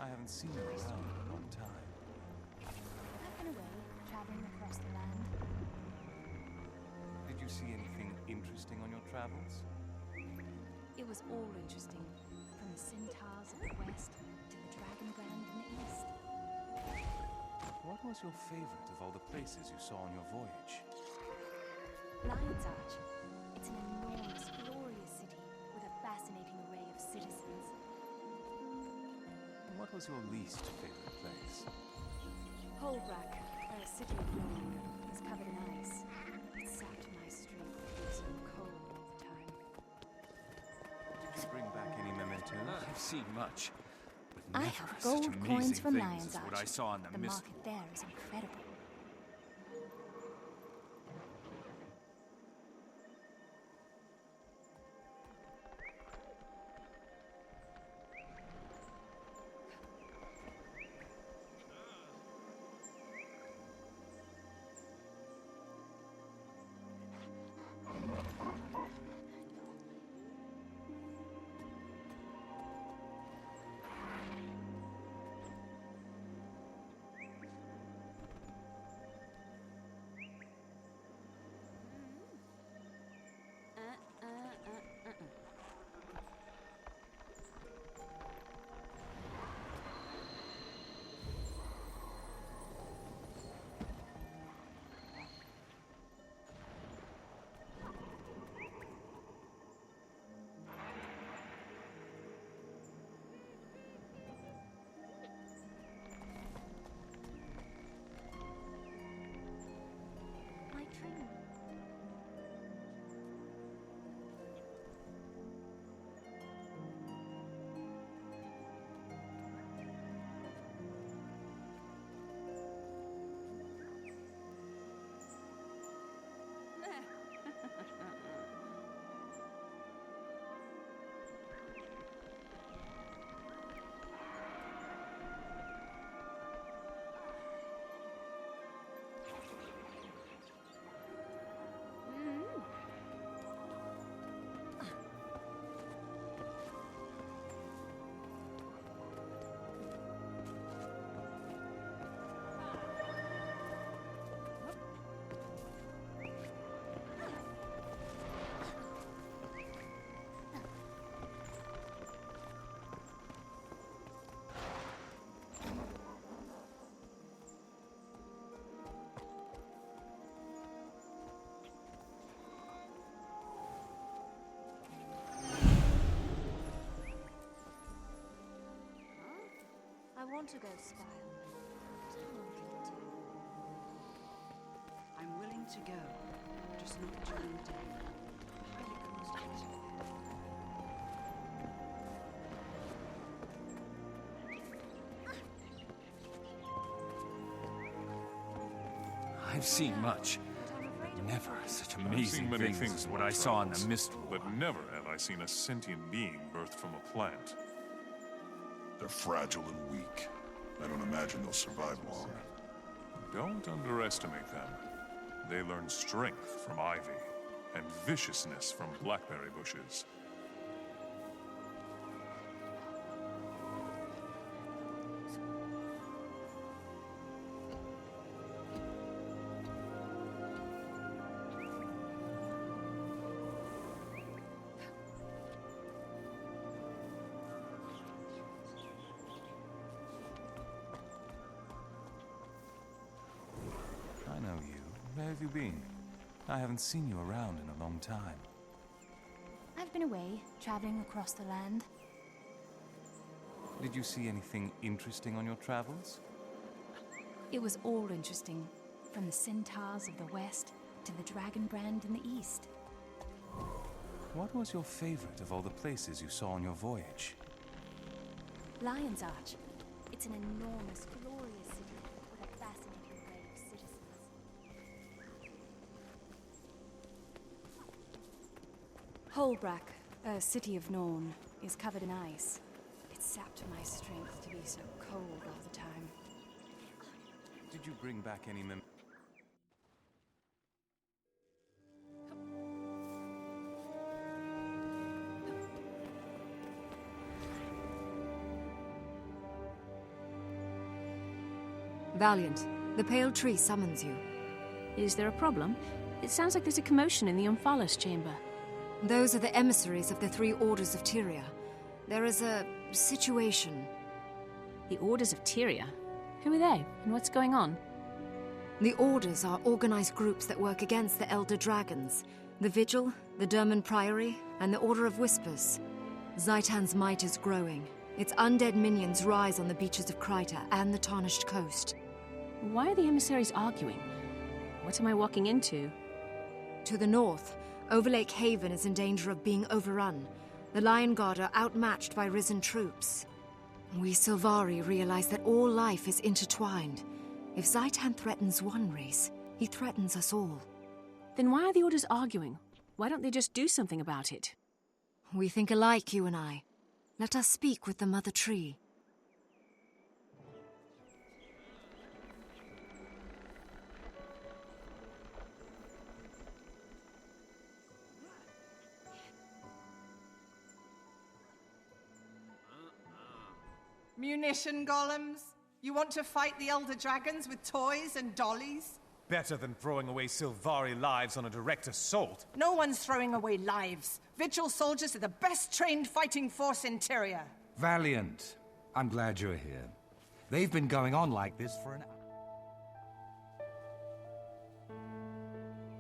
I haven't seen you around in a long time. I've been away, traveling across the land. Did you see anything interesting on your travels? It was all interesting, from the centaurs of the west to the dragon brand in the east. What was your favorite of all the places you saw on your voyage? Lion's Arch. It's an enormous, glorious city with a fascinating array of citizens. And what was your least favorite place? Holbrack, a city of Norn, is covered in ice. It sapped my strength to be so cold all the time. Did you bring back any mementos? I've seen much, but I never have such gold coins amazing from things Lion's as Arch. what I saw in the The mist. market there is incredible. My train. I want to go spy on them. But how long can it take? I'm willing to go, just not during the day. Highly concentrated. I've seen much, But I'm afraid of never such I've seen amazing many things things as in what my I saw in the travels, mist. but never have I seen a sentient being birthed from a plant. They're fragile and weak. I don't imagine they'll survive long. Don't underestimate them. They learn strength from ivy, and viciousness from blackberry bushes. I know you. Where have you been? I haven't seen you around in a long time. I've been away, traveling across the land. Did you see anything interesting on your travels? It was all interesting, from the centaurs of the west to the dragon brand in the east. What was your favorite of all the places you saw on your voyage? Lion's Arch. It's an enormous, glorious city with a fascinating array of citizens. Holbrack, a city of Norn, is covered in ice. It sapped my strength to be so cold all the time. Did you bring back any Valiant, the Pale Tree summons you. Is there a problem? It sounds like there's a commotion in the Omphalos chamber. Those are the emissaries of the three orders of Tyria. There is a situation. The Orders of Tyria? Who are they, and what's going on? The Orders are organized groups that work against the Elder Dragons. The Vigil, the Derman Priory, and the Order of Whispers. Zaitan's might is growing. Its undead minions rise on the beaches of Kryta and the Tarnished Coast. Why are the emissaries arguing? What am I walking into? To the north, Overlake Haven is in danger of being overrun. The Lion Guard are outmatched by risen troops. We Sylvari realize that all life is intertwined. If Zaitan threatens one race, he threatens us all. Then why are the Orders arguing? Why don't they just do something about it? We think alike, you and I. Let us speak with the Mother Tree. Munition golems? You want to fight the Elder Dragons with toys and dollies? Better than throwing away Sylvari lives on a direct assault. No one's throwing away lives. Vigil soldiers are the best trained fighting force in Tyria. Valiant. I'm glad you're here. They've been going on like this for an hour.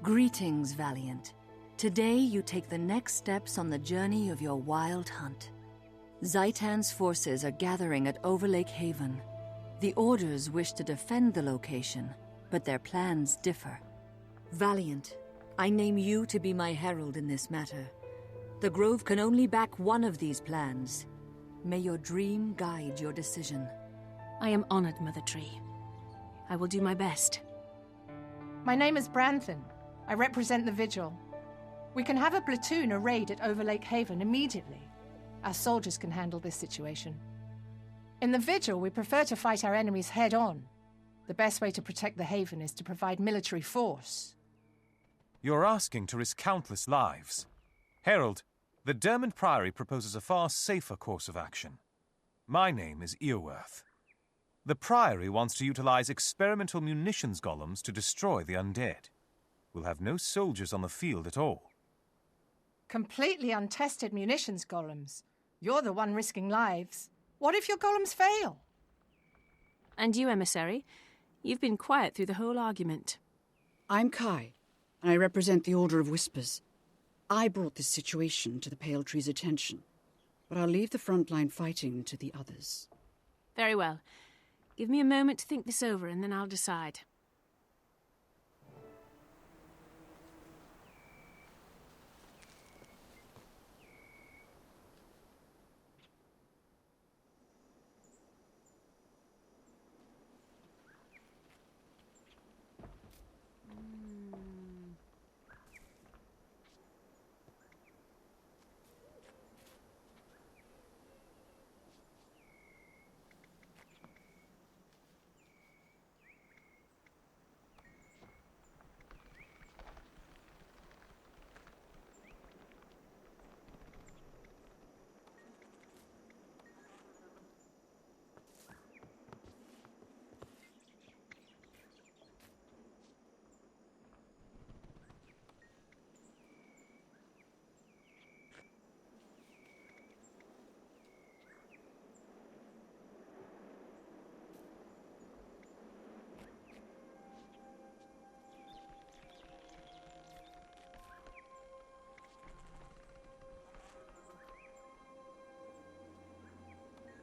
Greetings, Valiant. Today you take the next steps on the journey of your wild hunt. Zaitan's forces are gathering at Overlake Haven. The Orders wish to defend the location, but their plans differ. Valiant, I name you to be my herald in this matter. The Grove can only back one of these plans. May your dream guide your decision. I am honored, Mother Tree. I will do my best. My name is Branthan. I represent the Vigil. We can have a platoon arrayed at Overlake Haven immediately. Our soldiers can handle this situation. In the Vigil, we prefer to fight our enemies head-on. The best way to protect the Haven is to provide military force. You're asking to risk countless lives. Herald, the Derman Priory proposes a far safer course of action. My name is Earworth. The Priory wants to utilize experimental munitions golems to destroy the undead. We'll have no soldiers on the field at all. Completely untested munitions golems. You're the one risking lives. What if your golems fail? And you, emissary? You've been quiet through the whole argument. I'm Kai, and I represent the Order of Whispers. I brought this situation to the Pale Tree's attention, but I'll leave the frontline fighting to the others. Very well. Give me a moment to think this over, and then I'll decide.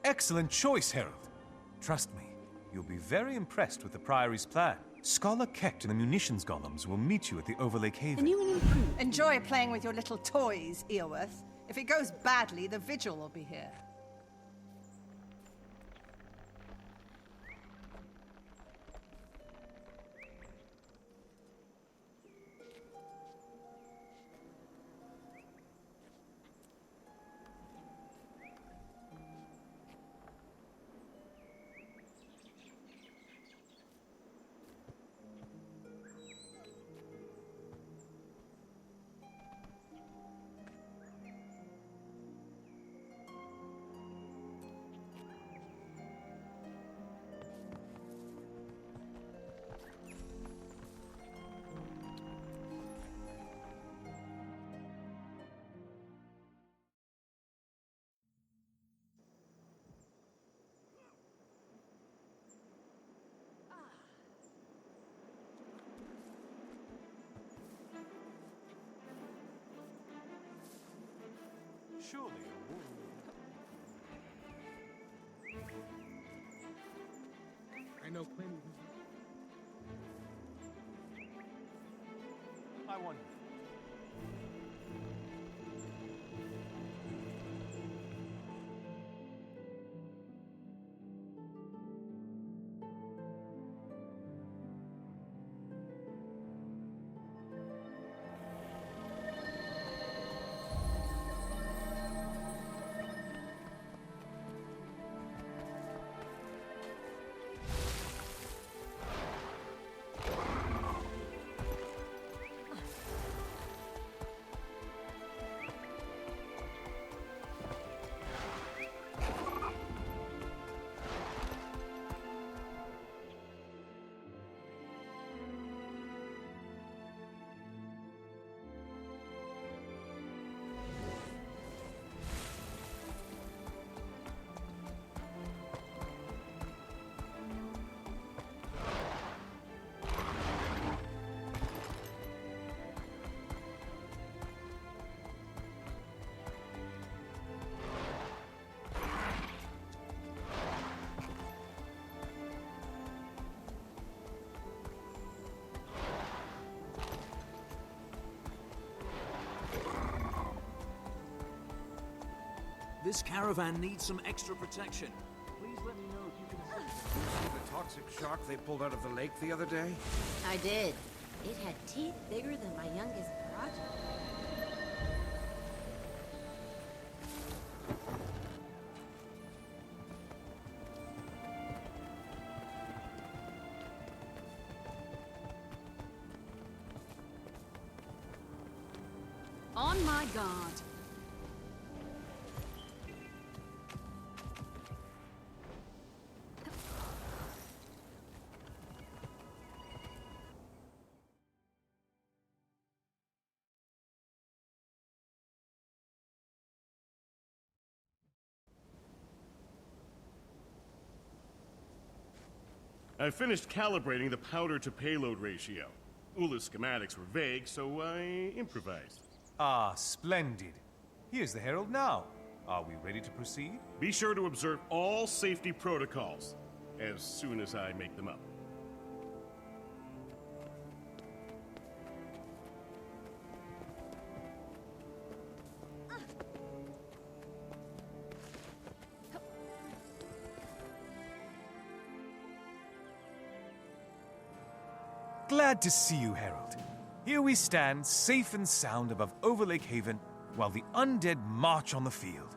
Excellent choice, Herald. Trust me, you'll be very impressed with the Priory's plan. Scholar Kecht and the munitions golems will meet you at the Overlake Haven. Enjoy playing with your little toys, Earworth. If it goes badly, the Vigil will be here. Surely a wolf. I know plenty. I wonder. This caravan needs some extra protection. Please let me know if you can assist. The toxic shark they pulled out of the lake the other day? I did. It had teeth bigger than my youngest progeny. On my guard. I finished calibrating the powder-to-payload ratio. Ula's schematics were vague, so I improvised. Ah, splendid. Here's the Herald now. Are we ready to proceed? Be sure to observe all safety protocols, as soon as I make them up. Glad to see you, Herald. Here we stand, safe and sound above Overlake Haven, while the undead march on the field.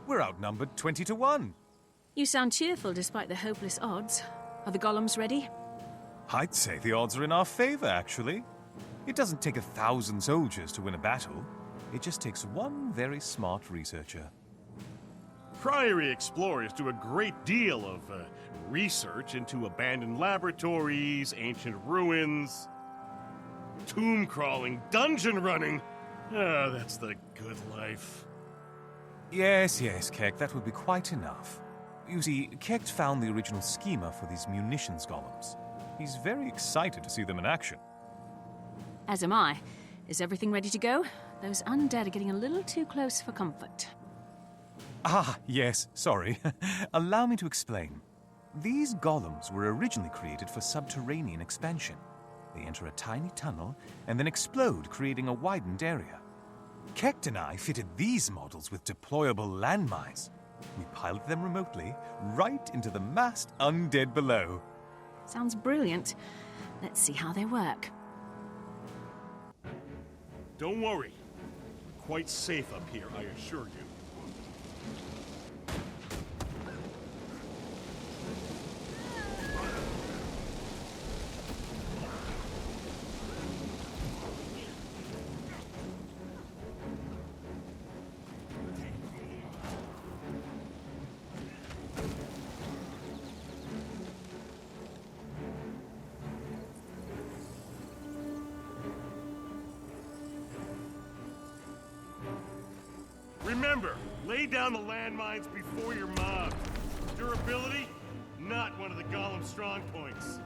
We're outnumbered 20 to 1. You sound cheerful despite the hopeless odds. Are the golems ready? I'd say the odds are in our favor, actually. It doesn't take 1,000 soldiers to win a battle. It just takes one very smart researcher. Priory explorers do a great deal of research into abandoned laboratories, ancient ruins, tomb crawling, dungeon running. Ah, that's the good life. Yes, Keck, that would be quite enough. You see, Keck found the original schema for these munitions golems. He's very excited to see them in action. As am I. Is everything ready to go? Those undead are getting a little too close for comfort. Ah, yes, sorry. Allow me to explain. These golems were originally created for subterranean expansion. They enter a tiny tunnel and then explode, creating a widened area. Kecht and I fitted these models with deployable landmines. We piloted them remotely, right into the massed undead below. Sounds brilliant. Let's see how they work. Don't worry. We're quite safe up here, I assure you. Remember, lay down the landmines before you're mobbed. Durability, not one of the golem's strong points.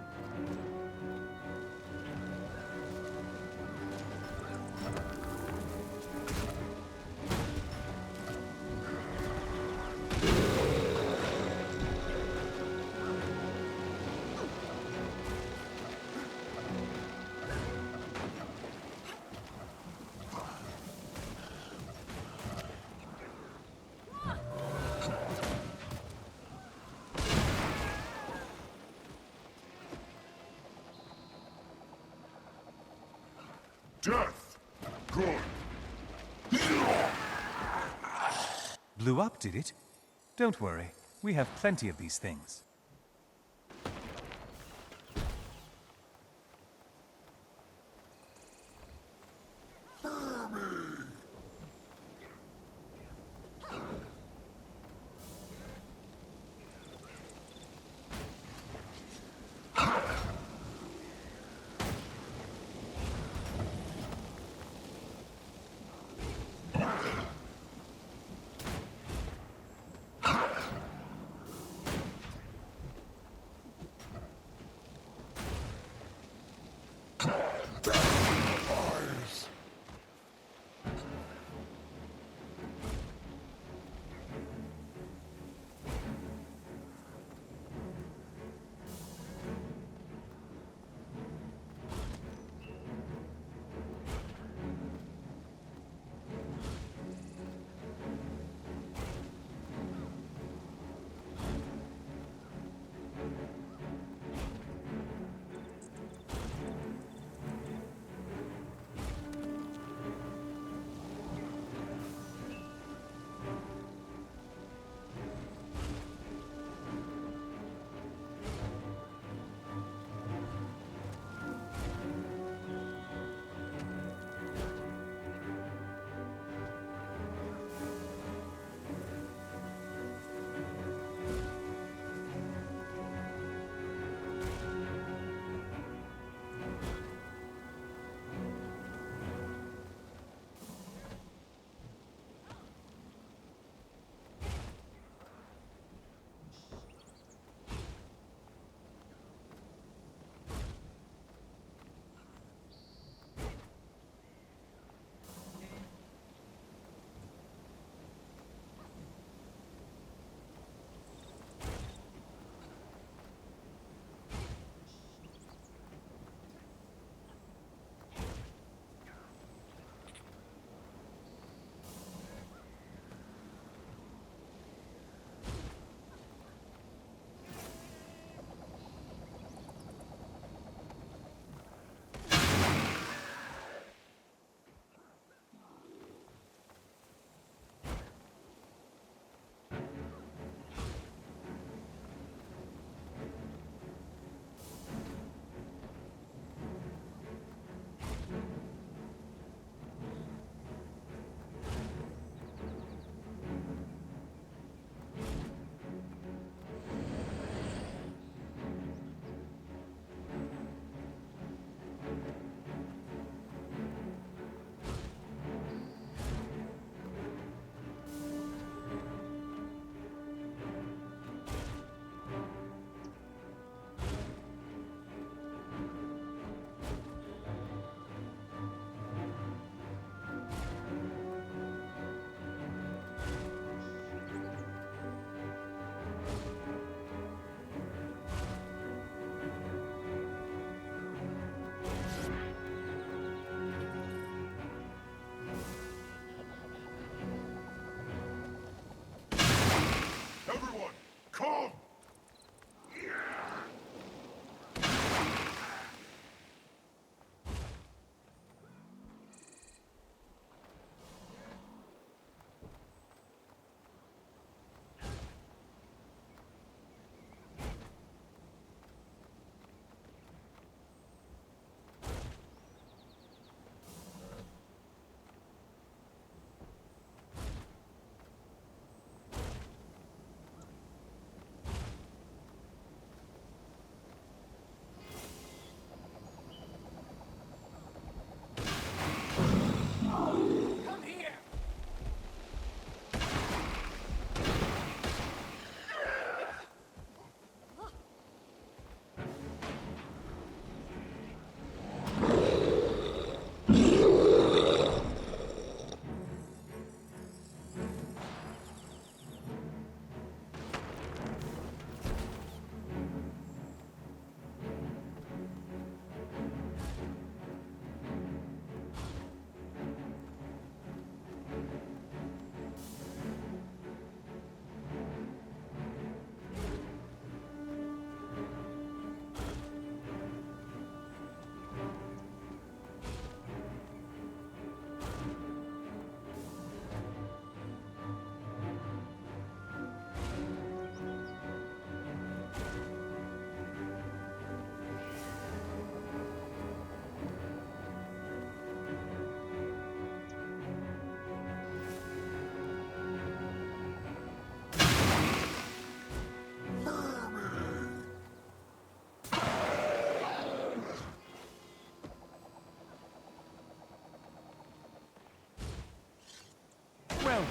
Death! Good. Blew up, did it? Don't worry. We have plenty of these things.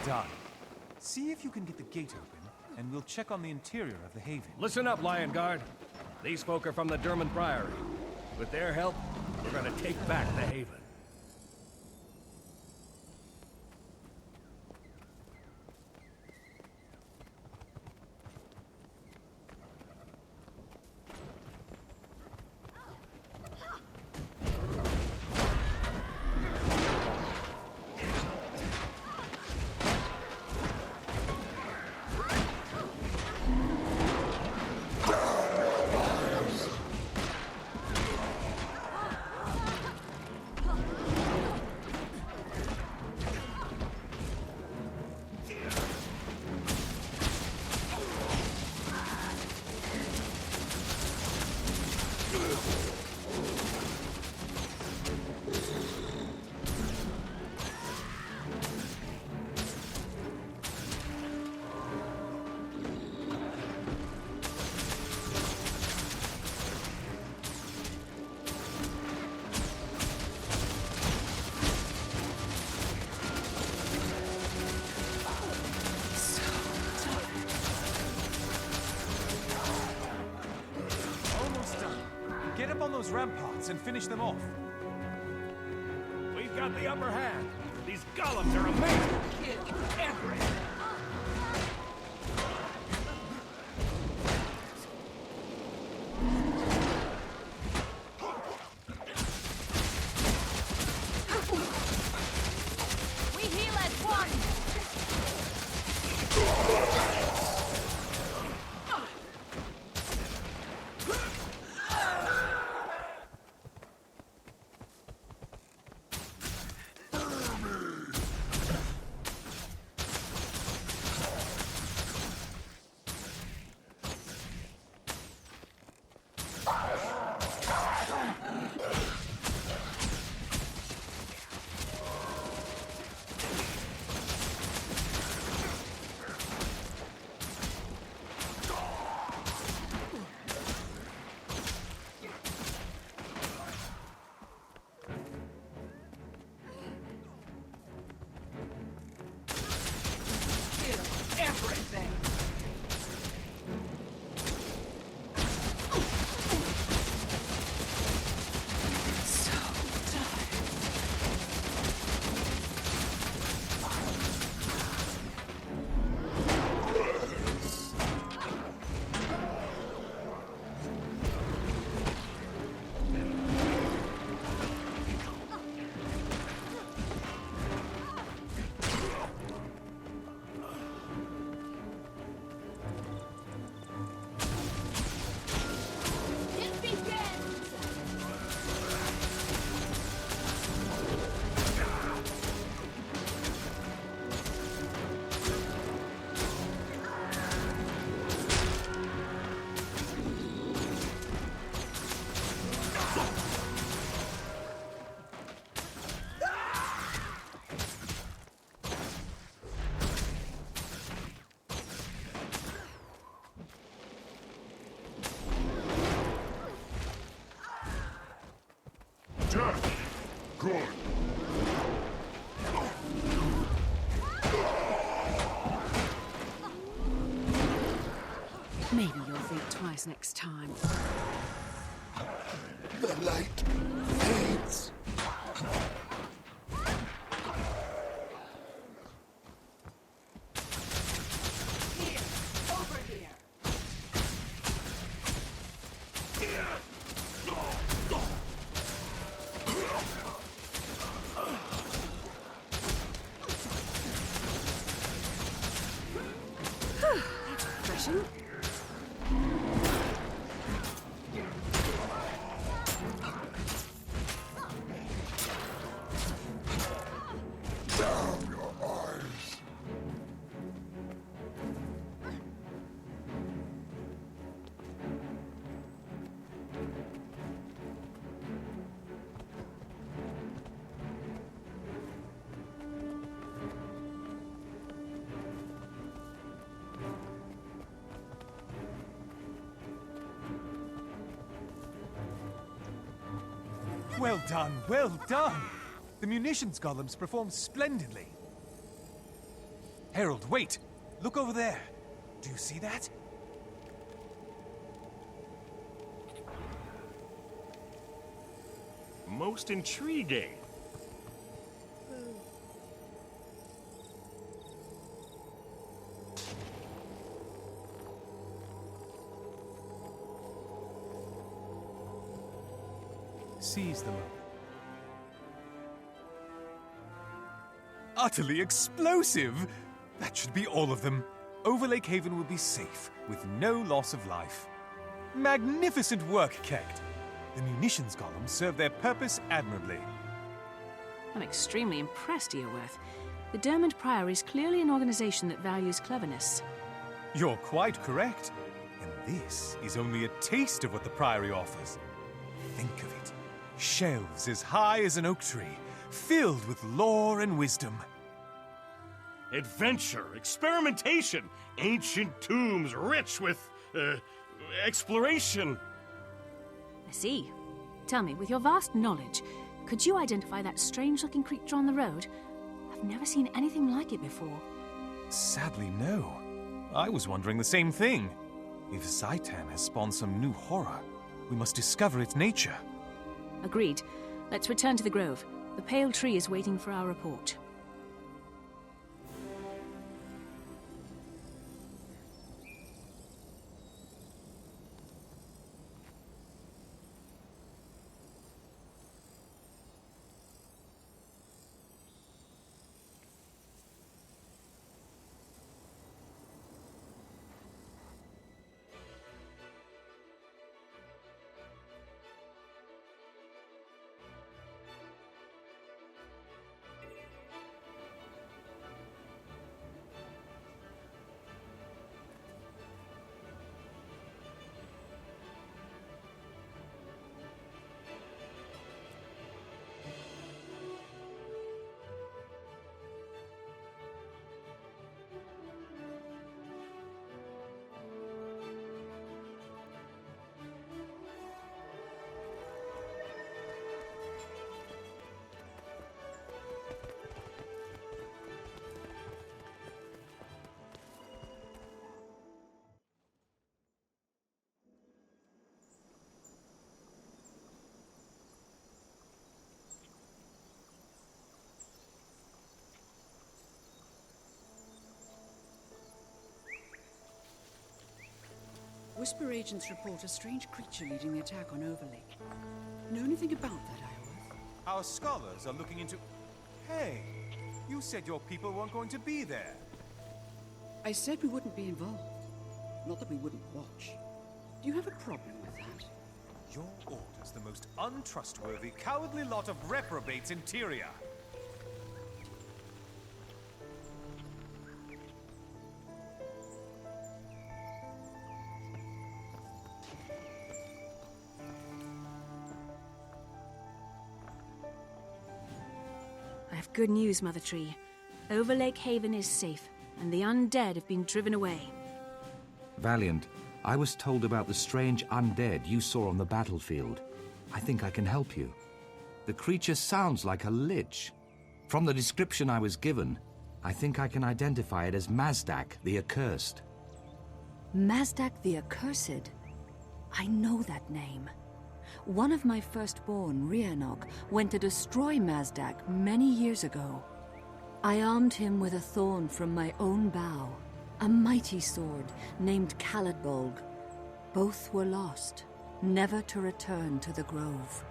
done. See if you can get the gate open, and we'll check on the interior of the Haven. Listen up, Lion Guard. These folk are from the Dermot Priory. With their help, we're gonna take back the Haven. Get up on those ramparts and finish them off. We've got the upper hand. These golems are amazing. Kill everything. We heal as one! Everything! Good. Maybe you'll think twice next time. The light fades. Refreshing. Damn your eyes. Well done, well done! The munitions golems performed splendidly. Herald, wait! Look over there. Do you see that? Most intriguing. Seize the moment. Utterly explosive! That should be all of them. Overlake Haven will be safe, with no loss of life. Magnificent work, Kect. The munitions columns serve their purpose admirably. I'm extremely impressed, Earworth. The Dermot Priory is clearly an organization that values cleverness. You're quite correct. And this is only a taste of what the Priory offers. Think of it. Shelves as high as an oak tree, filled with lore and wisdom. Adventure, experimentation, ancient tombs rich with, exploration. I see. Tell me, with your vast knowledge, could you identify that strange-looking creature on the road? I've never seen anything like it before. Sadly, no. I was wondering the same thing. If Zaitan has spawned some new horror, we must discover its nature. Agreed. Let's return to the grove. The pale tree is waiting for our report. Whisper agents report a strange creature leading the attack on Overlake. Know anything about that, Iorwerth? Our scholars are looking into... Hey, you said your people weren't going to be there. I said we wouldn't be involved. Not that we wouldn't watch. Do you have a problem with that? Your order's the most untrustworthy, cowardly lot of reprobates in Tyria. I have good news, Mother Tree. Overlake Haven is safe, and the undead have been driven away. Valiant, I was told about the strange undead you saw on the battlefield. I think I can help you. The creature sounds like a lich. From the description I was given, I think I can identify it as Mazdak the Accursed. Mazdak the Accursed? I know that name. One of my firstborn, Riannoc, went to destroy Mazdak many years ago. I armed him with a thorn from my own bow, a mighty sword named Caladbolg. Both were lost, never to return to the grove.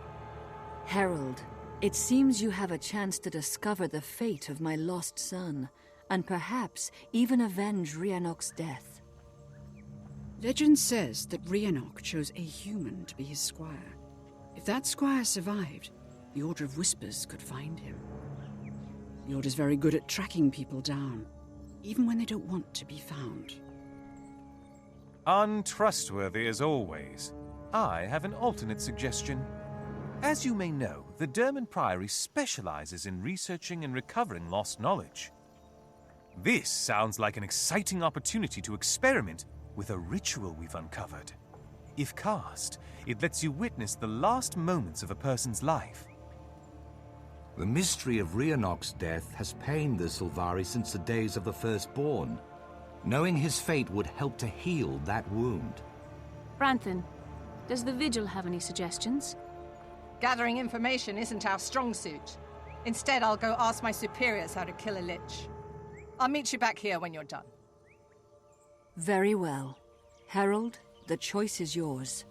Herald, it seems you have a chance to discover the fate of my lost son, and perhaps even avenge Riannoc's death. Legend says that Riannoc chose a human to be his squire. If that squire survived, the Order of Whispers could find him. The Order's very good at tracking people down, even when they don't want to be found. Untrustworthy as always. I have an alternate suggestion. As you may know, the Dermot Priory specializes in researching and recovering lost knowledge. This sounds like an exciting opportunity to experiment with a ritual we've uncovered. If cast, it lets you witness the last moments of a person's life. The mystery of Riannoc's death has pained the Sylvari since the days of the Firstborn. Knowing his fate would help to heal that wound. Branthan, does the Vigil have any suggestions? Gathering information isn't our strong suit. Instead, I'll go ask my superiors how to kill a lich. I'll meet you back here when you're done. Very well. Herald, the choice is yours.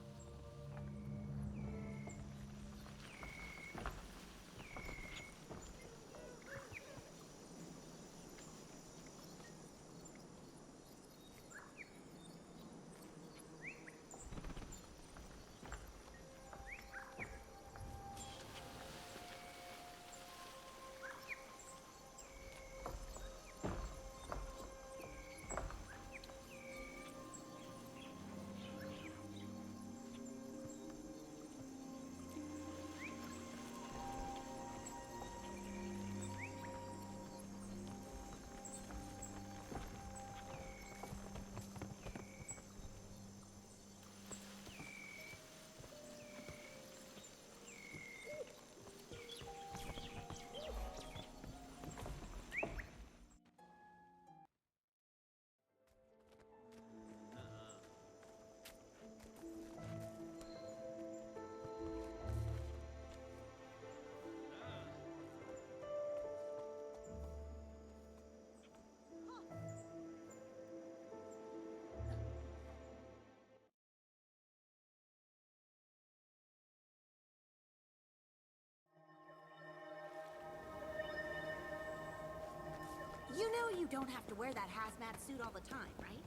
You know you don't have to wear that hazmat suit all the time, right?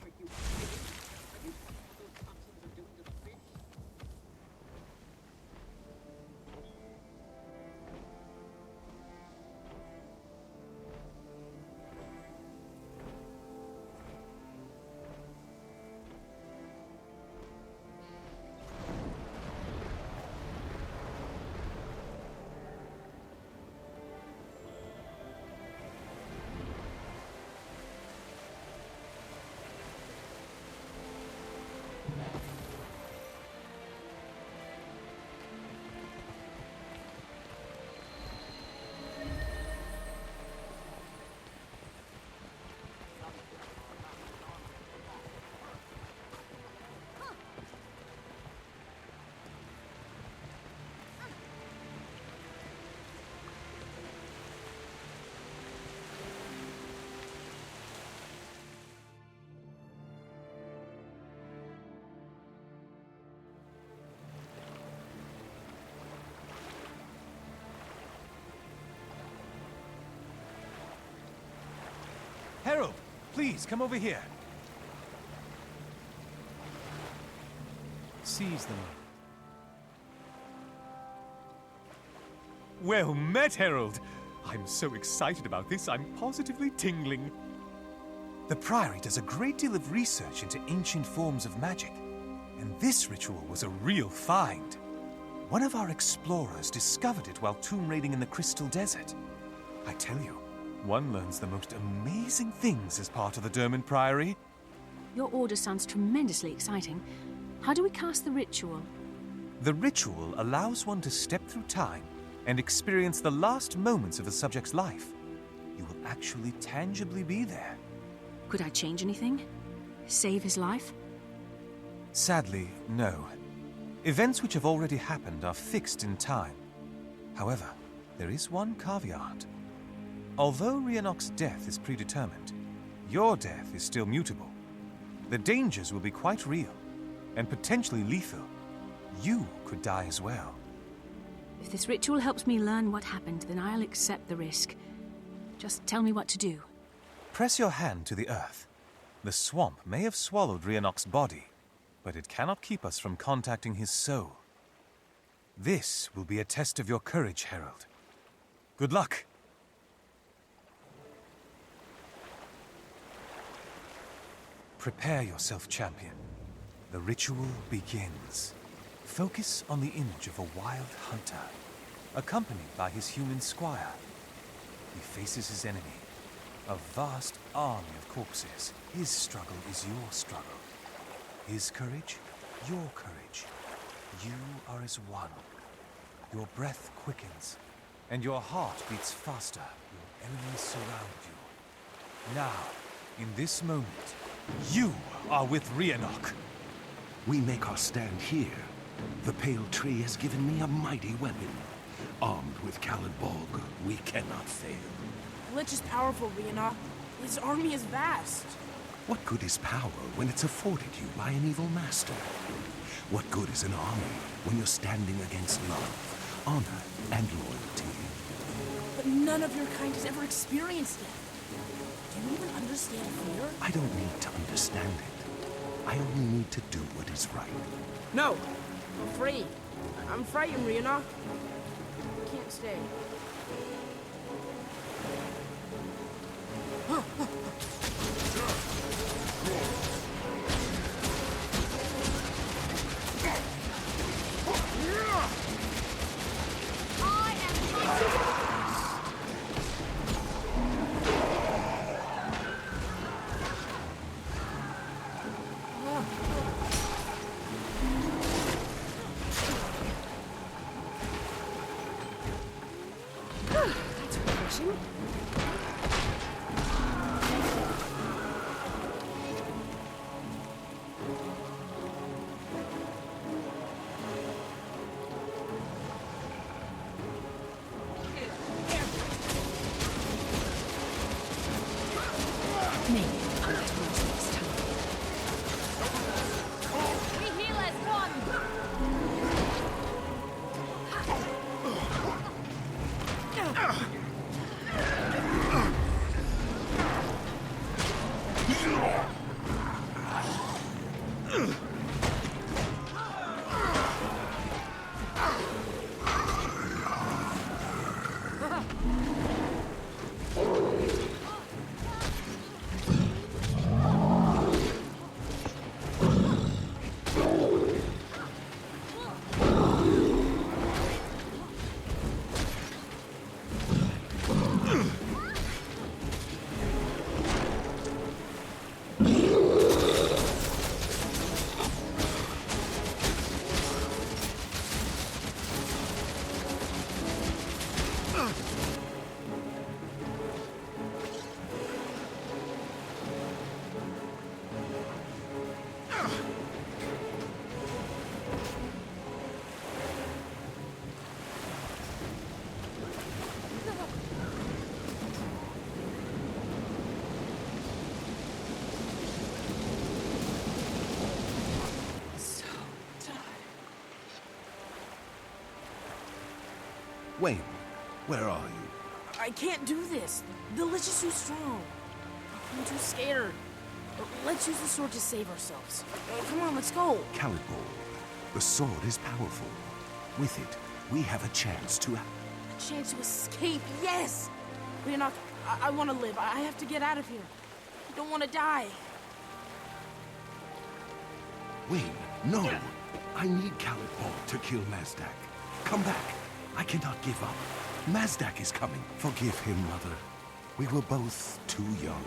Are you kidding? Are you what those toxins are doing to the fish? Herald, please come over here. Seize them. Well met, Herald. I'm so excited about this, I'm positively tingling. The Priory does a great deal of research into ancient forms of magic, and this ritual was a real find. One of our explorers discovered it while tomb raiding in the Crystal Desert. I tell you, one learns the most amazing things as part of the Dermot Priory. Your order sounds tremendously exciting. How do we cast the ritual? The ritual allows one to step through time and experience the last moments of a subject's life. You will actually tangibly be there. Could I change anything? Save his life? Sadly, no. Events which have already happened are fixed in time. However, there is one caveat. Although Riannoc's death is predetermined, your death is still mutable. The dangers will be quite real, and potentially lethal. You could die as well. If this ritual helps me learn what happened, then I'll accept the risk. Just tell me what to do. Press your hand to the earth. The swamp may have swallowed Riannoc's body, but it cannot keep us from contacting his soul. This will be a test of your courage, Herald. Good luck! Prepare yourself, champion. The ritual begins. Focus on the image of a wild hunter, accompanied by his human squire. He faces his enemy, a vast army of corpses. His struggle is your struggle. His courage, your courage. You are as one. Your breath quickens, and your heart beats faster. Your enemies surround you. Now, in this moment, you are with Riannoc. We make our stand here. The Pale Tree has given me a mighty weapon. Armed with Callidborg, we cannot fail. Lich is powerful, Riannoc. His army is vast. What good is power when it's afforded you by an evil master? What good is an army when you're standing against love, honor, and loyalty? But none of your kind has ever experienced it. Do you even understand fear? I don't need to understand it. I only need to do what is right. No! I'm afraid. I'm frightened, Riannoc. I can't stay. That's refreshing. Maybe I'll have to watch this time. We heal as one! Wayne, where are you? I can't do this. The Lich is too strong. I'm too scared. Let's use the sword to save ourselves. Come on, let's go. Callidborg, the sword is powerful. With it, we have a chance to... A chance to escape, yes! Riannoc, I want to live. I have to get out of here. I don't want to die. Wayne, no! I need Callidborg to kill Mazdak. Come back. I cannot give up. Mazdak is coming. Forgive him, Mother. We were both too young.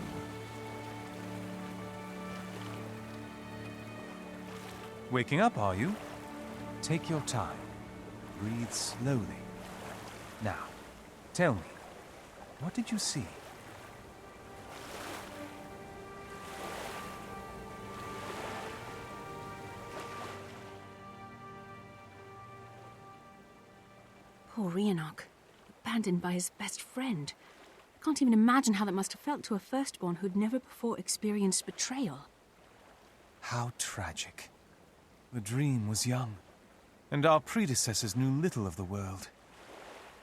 Waking up, are you? Take your time. Breathe slowly. Now, tell me, what did you see? Poor Riannoc, abandoned by his best friend. I can't even imagine how that must have felt to a firstborn who'd never before experienced betrayal. How tragic. The dream was young, and our predecessors knew little of the world.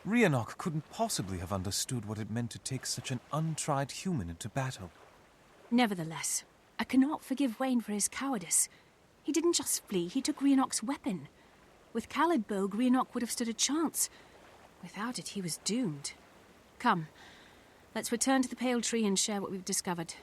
Riannoc couldn't possibly have understood what it meant to take such an untried human into battle. Nevertheless, I cannot forgive Wayne for his cowardice. He didn't just flee, he took Riannoc's weapon. With Callidborg, Riannoc would have stood a chance. Without it, he was doomed. Come, let's return to the Pale Tree and share what we've discovered.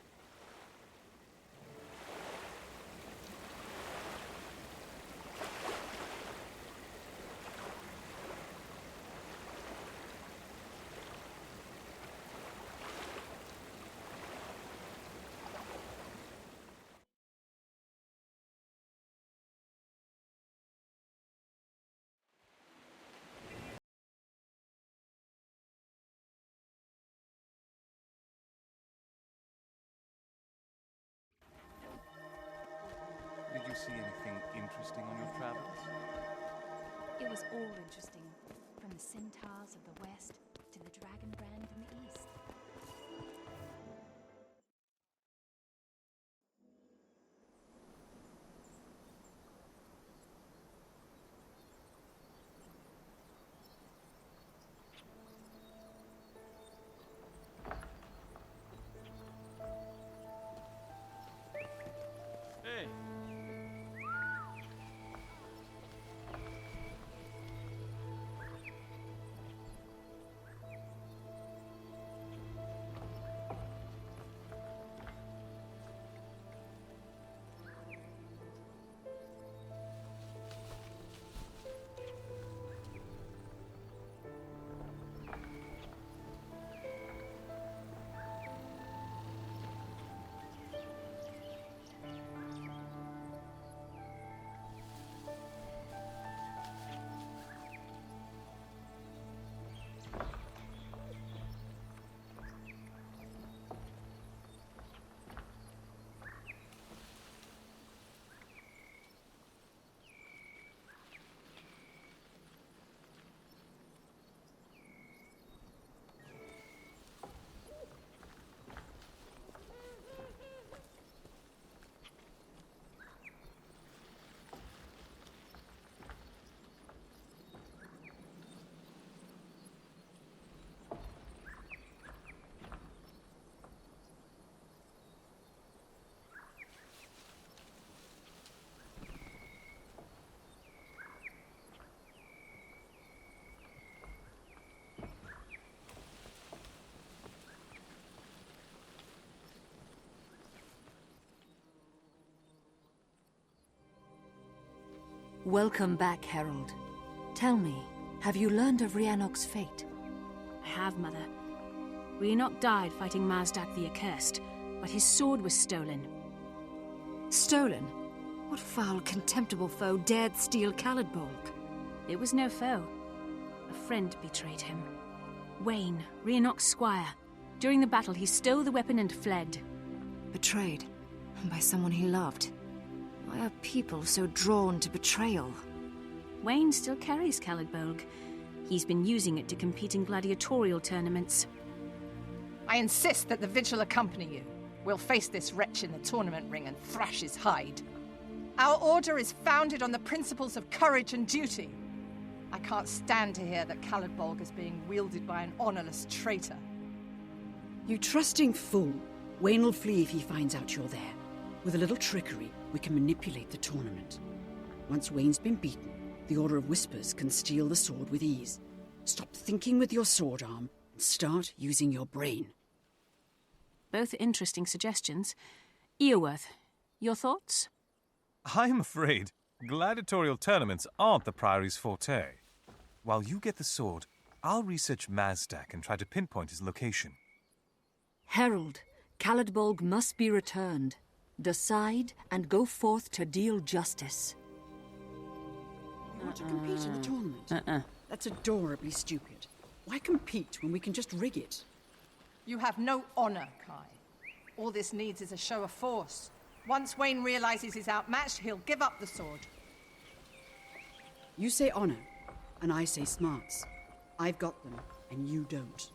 was all interesting, from the centaurs of the west to the dragon brand in the east. Hey. Welcome back, Herald. Tell me, have you learned of Riannoc's fate? I have, Mother. Riannoc died fighting Mazdak the Accursed, but his sword was stolen. Stolen? What foul, contemptible foe dared steal Caledbolg? It was no foe. A friend betrayed him. Wayne, Riannoc's squire. During the battle, he stole the weapon and fled. Betrayed? By someone he loved? Why are people so drawn to betrayal? Wayne still carries Caledbolg. He's been using it to compete in gladiatorial tournaments. I insist that the Vigil accompany you. We'll face this wretch in the tournament ring and thrash his hide. Our order is founded on the principles of courage and duty. I can't stand to hear that Caledbolg is being wielded by an honorless traitor. You trusting fool. Wayne will flee if he finds out you're there. With a little trickery, we can manipulate the tournament. Once Wayne's been beaten, the Order of Whispers can steal the sword with ease. Stop thinking with your sword arm and start using your brain. Both interesting suggestions. Earworth, your thoughts? I'm afraid gladiatorial tournaments aren't the Priory's forte. While you get the sword, I'll research Mazdak and try to pinpoint his location. Herald, Caledbolg must be returned. Decide and go forth to deal justice. You want to compete in the tournament? That's adorably stupid. Why compete when we can just rig it? You have no honor, Kai. All this needs is a show of force. Once Wayne realizes he's outmatched, he'll give up the sword. You say honor, and I say smarts. I've got them, and you don't.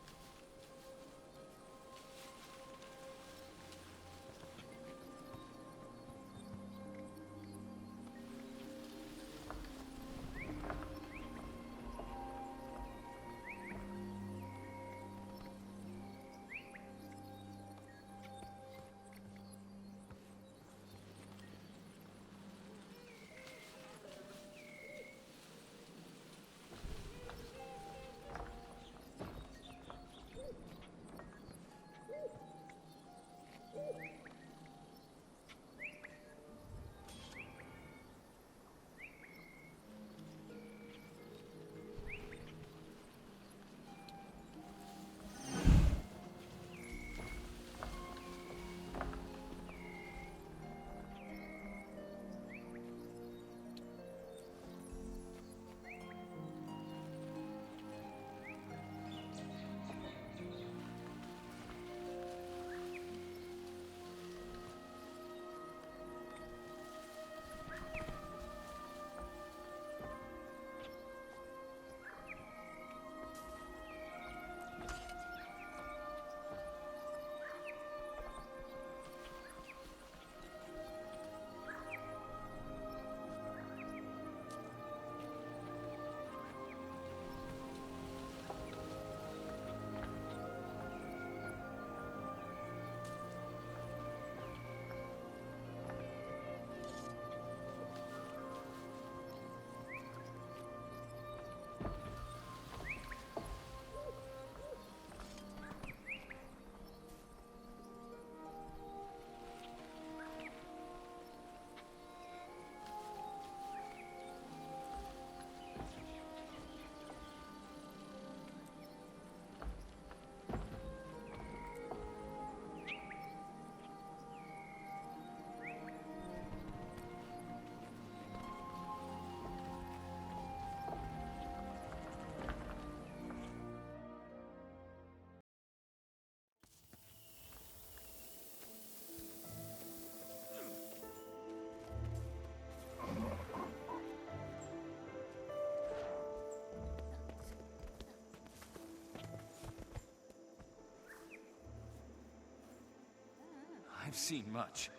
I've seen much,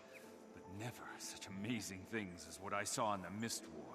but never such amazing things as what I saw in the Mist War.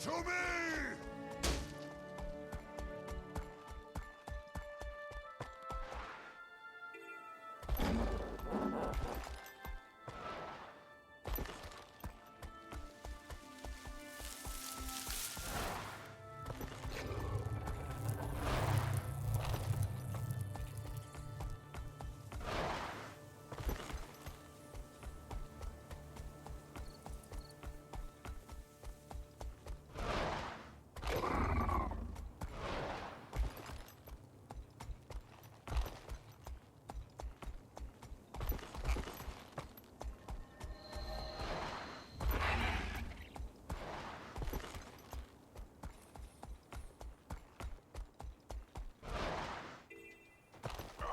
To me!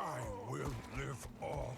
I will live on.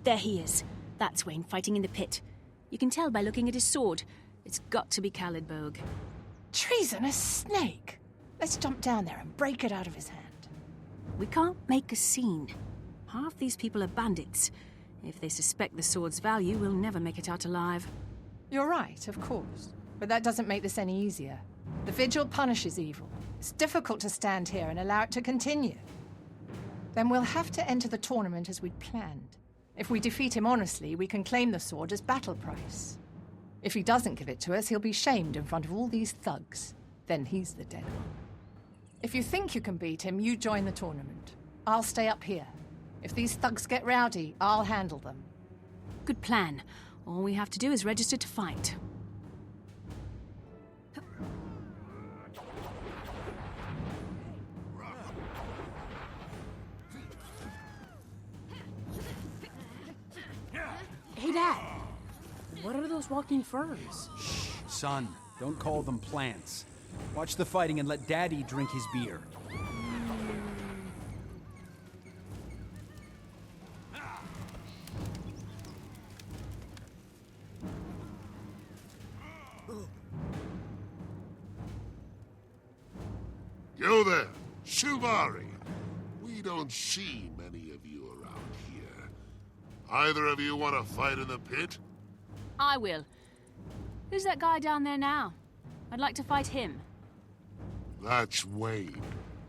There he is. That's Wayne fighting in the pit. You can tell by looking at his sword. It's got to be Calidbogue. Treasonous snake! Let's jump down there and break it out of his hand. We can't make a scene. Half these people are bandits. If they suspect the sword's value, we'll never make it out alive. You're right, of course. But that doesn't make this any easier. The Vigil punishes evil. It's difficult to stand here and allow it to continue. Then we'll have to enter the tournament as we'd planned. If we defeat him honestly, we can claim the sword as battle price. If he doesn't give it to us, he'll be shamed in front of all these thugs. Then he's the dead one. If you think you can beat him, you join the tournament. I'll stay up here. If these thugs get rowdy, I'll handle them. Good plan. All we have to do is register to fight. Hey, Dad. What are those walking furs? Shh, son. Don't call them plants. Watch the fighting and let Daddy drink his beer. You there, Sylvari. We don't see many of you around here. Either of you want to fight in the pit? I will. Who's that guy down there now? I'd like to fight him. That's Wayne,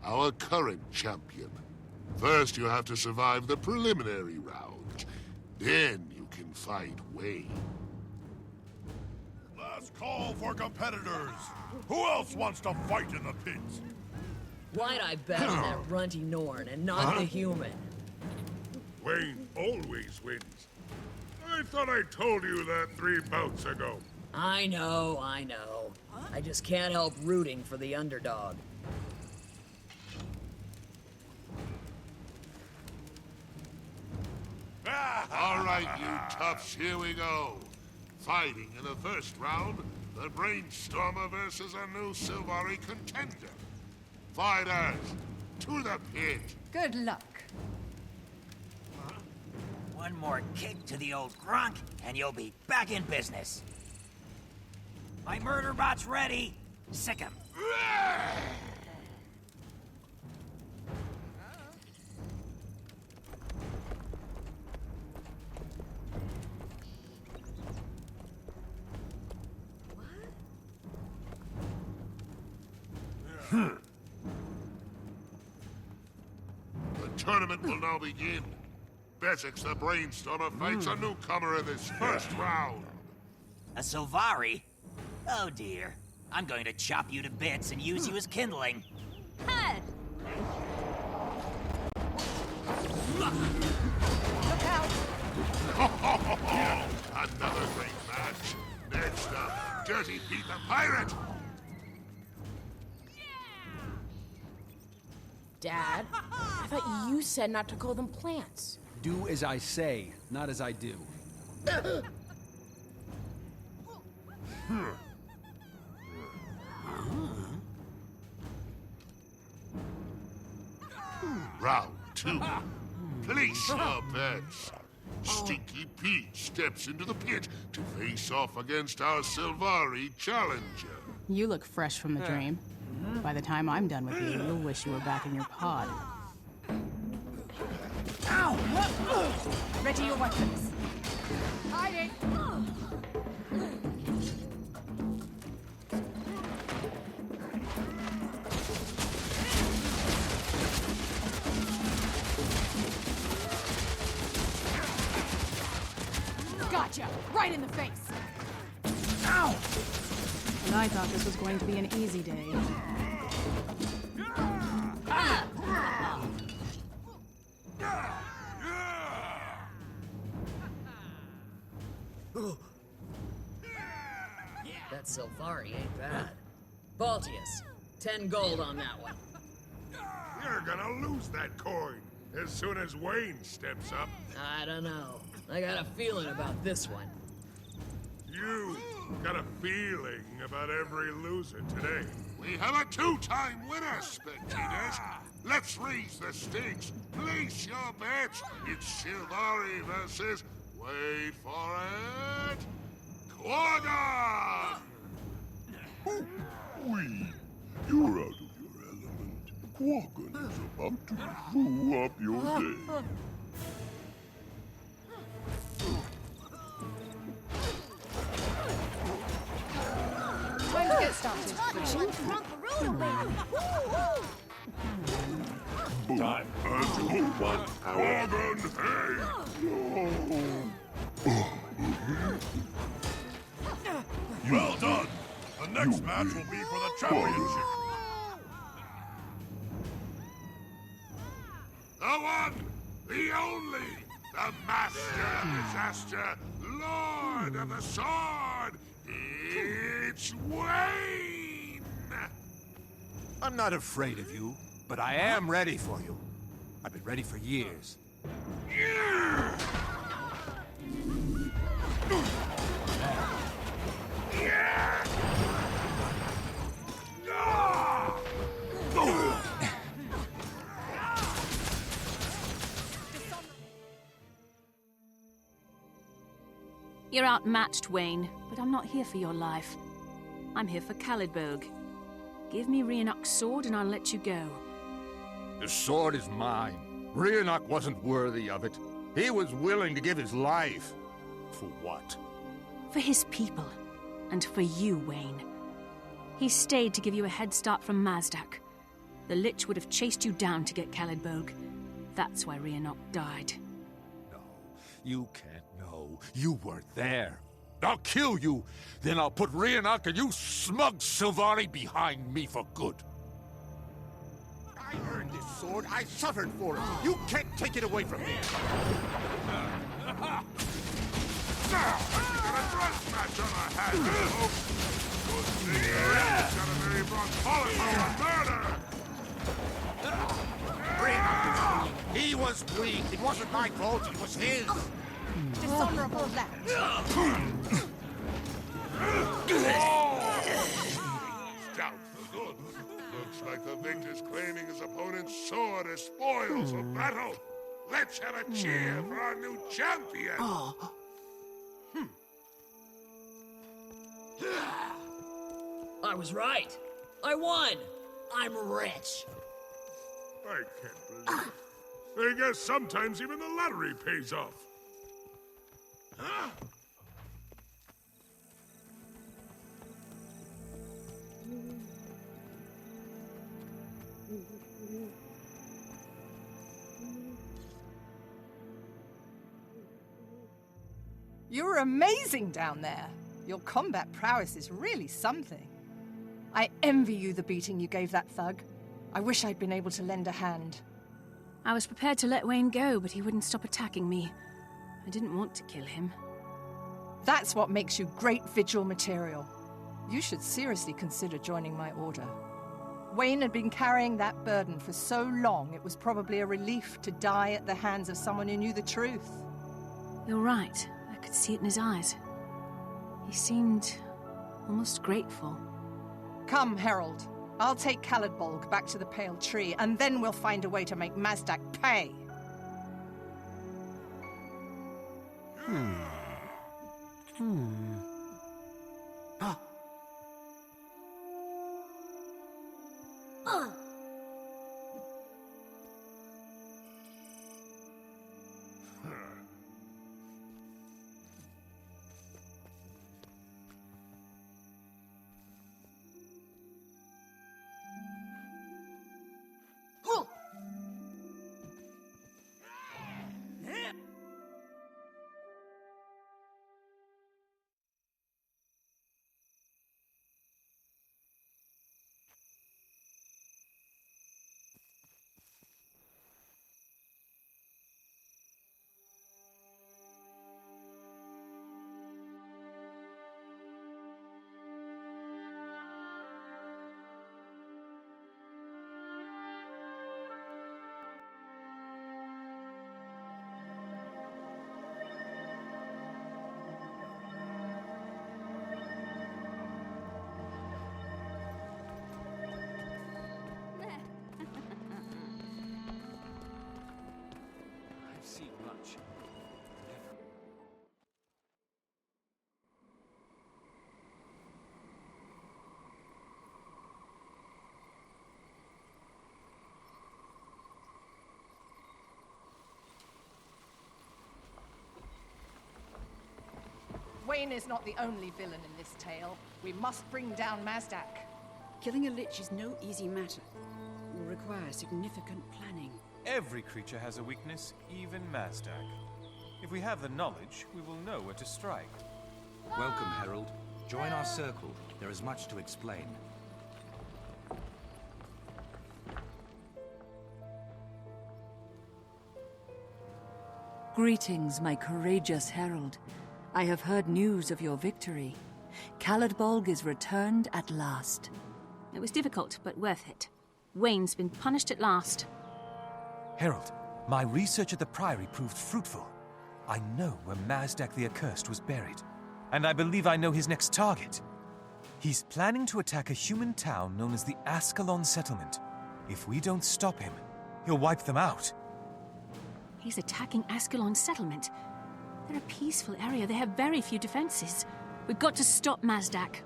our current champion. First, you have to survive the preliminary round. Then you can fight Wayne. Last call for competitors. Who else wants to fight in the pit? Why'd I bet on that runty Norn and not the human? Wayne always wins. I thought I told you that 3 bouts ago. I know, I know. I just can't help rooting for the underdog. All right, you toughs, here we go. Fighting in the first round, the Brainstormer versus a new Sylvari contender. Fighters, to the pit. Good luck. One more kick to the old grunk, and you'll be back in business. My murder bot's ready. Sick 'em. The tournament will now begin. Besix the Brainstormer fights a newcomer in this first round. A Sylvari? Oh dear. I'm going to chop you to bits and use you as kindling. Head! Look out! Another great match. Next up, Dirty Pete the Pirate. Dad, I thought you said not to call them plants. Do as I say, not as I do. Round 2. Place your bets. Stinky Pete steps into the pit to face off against our Sylvari challenger. You look fresh from the dream. By the time I'm done with you, you'll wish you were back in your pod. Ow! Ready your weapons. Hiding! Gotcha! Right in the face! Ow! And I thought this was going to be an easy day. That Sylvari ain't bad. Baltius, 10 gold on that one. You're gonna lose that coin as soon as Wayne steps up. I don't know. I got a feeling about this one. You got a feeling about every loser today. We have a 2-time winner, spectators. Let's raise the stakes. Place your bets. It's Sylvari versus, wait for it, Quagga! Wee, you're out of your element. Quagga is about to screw up your day. Time to get started. Time to one hour. Well done. The next match will be for the championship. The one, the only, the master of disaster, Lord of the Sword, it's Wayne! I'm not afraid of you, but I am ready for you. I've been ready for years. You're outmatched, Wayne, but I'm not here for your life. I'm here for Calidberg. Give me Riannoc's sword and I'll let you go. The sword is mine. Riannoc wasn't worthy of it. He was willing to give his life. For what? For his people. And for you, Wayne. He stayed to give you a head start from Mazdak. The Lich would have chased you down to get Calidberg. That's why Riannoc died. No, you can't know. You weren't there. I'll kill you. Then I'll put Riannoc and you smug Sylvari behind me for good. I earned this sword. I suffered for it. You can't take it away from me. got a dress match on our hands, I hope. Good thing he's got a very broad policy on murder. He was weak. It wasn't my fault. It was his. Dishonorable left. Stout for good. Looks like the victor's claiming his opponent's sword as spoils of battle. Let's have a cheer for our new champion. I was right. I won. I'm rich. I can't believe it. I guess sometimes even the lottery pays off. Huh? You're amazing down there. Your combat prowess is really something. I envy you the beating you gave that thug. I wish I'd been able to lend a hand. I was prepared to let Wayne go, but he wouldn't stop attacking me. I didn't want to kill him. That's what makes you great vigil material. You should seriously consider joining my order. Wayne had been carrying that burden for so long, it was probably a relief to die at the hands of someone who knew the truth. You're right. I could see it in his eyes. He seemed almost grateful. Come, Herald. I'll take Caledbolg back to the Pale Tree, and then we'll find a way to make Mazdak pay. I've seen much. Wayne is not the only villain in this tale. We must bring down Mazdak. Killing a lich is no easy matter. It will require significant planning. Every creature has a weakness, even Mazdak. If we have the knowledge, we will know where to strike. Welcome, Herald. Join our circle. There is much to explain. Greetings, my courageous herald. I have heard news of your victory. Caledbolg is returned at last. It was difficult, but worth it. Wayne's been punished at last. Herald, my research at the Priory proved fruitful. I know where Mazdak the Accursed was buried, and I believe I know his next target. He's planning to attack a human town known as the Ascalon Settlement. If we don't stop him, he'll wipe them out. He's attacking Ascalon Settlement. They're a peaceful area. They have very few defenses. We've got to stop Mazdak.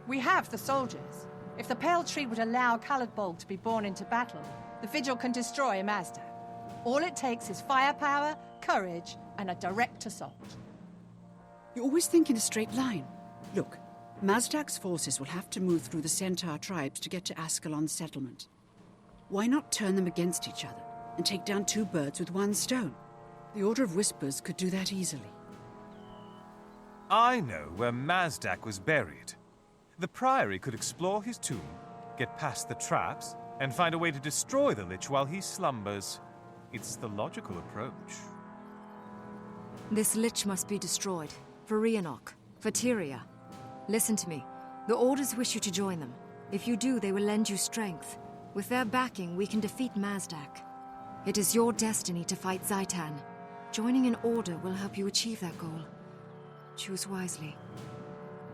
We have the soldiers. If the Pale Tree would allow Caledbolg to be born into battle, the Vigil can destroy Mazdak. All it takes is firepower, courage, and a direct assault. You always think in a straight line. Look, Mazdak's forces will have to move through the Centaur tribes to get to Ascalon Settlement. Why not turn them against each other and take down two birds with one stone? The Order of Whispers could do that easily. I know where Mazdak was buried. The Priory could explore his tomb, get past the traps, and find a way to destroy the Lich while he slumbers. It's the logical approach. This lich must be destroyed. For Riannoc. For Tyria. Listen to me. The Orders wish you to join them. If you do, they will lend you strength. With their backing, we can defeat Mazdak. It is your destiny to fight Zaitan. Joining an Order will help you achieve that goal. Choose wisely.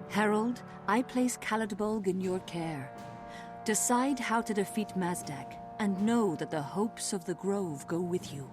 Herald, I place Caladbolg in your care. Decide how to defeat Mazdak, and know that the hopes of the Grove go with you.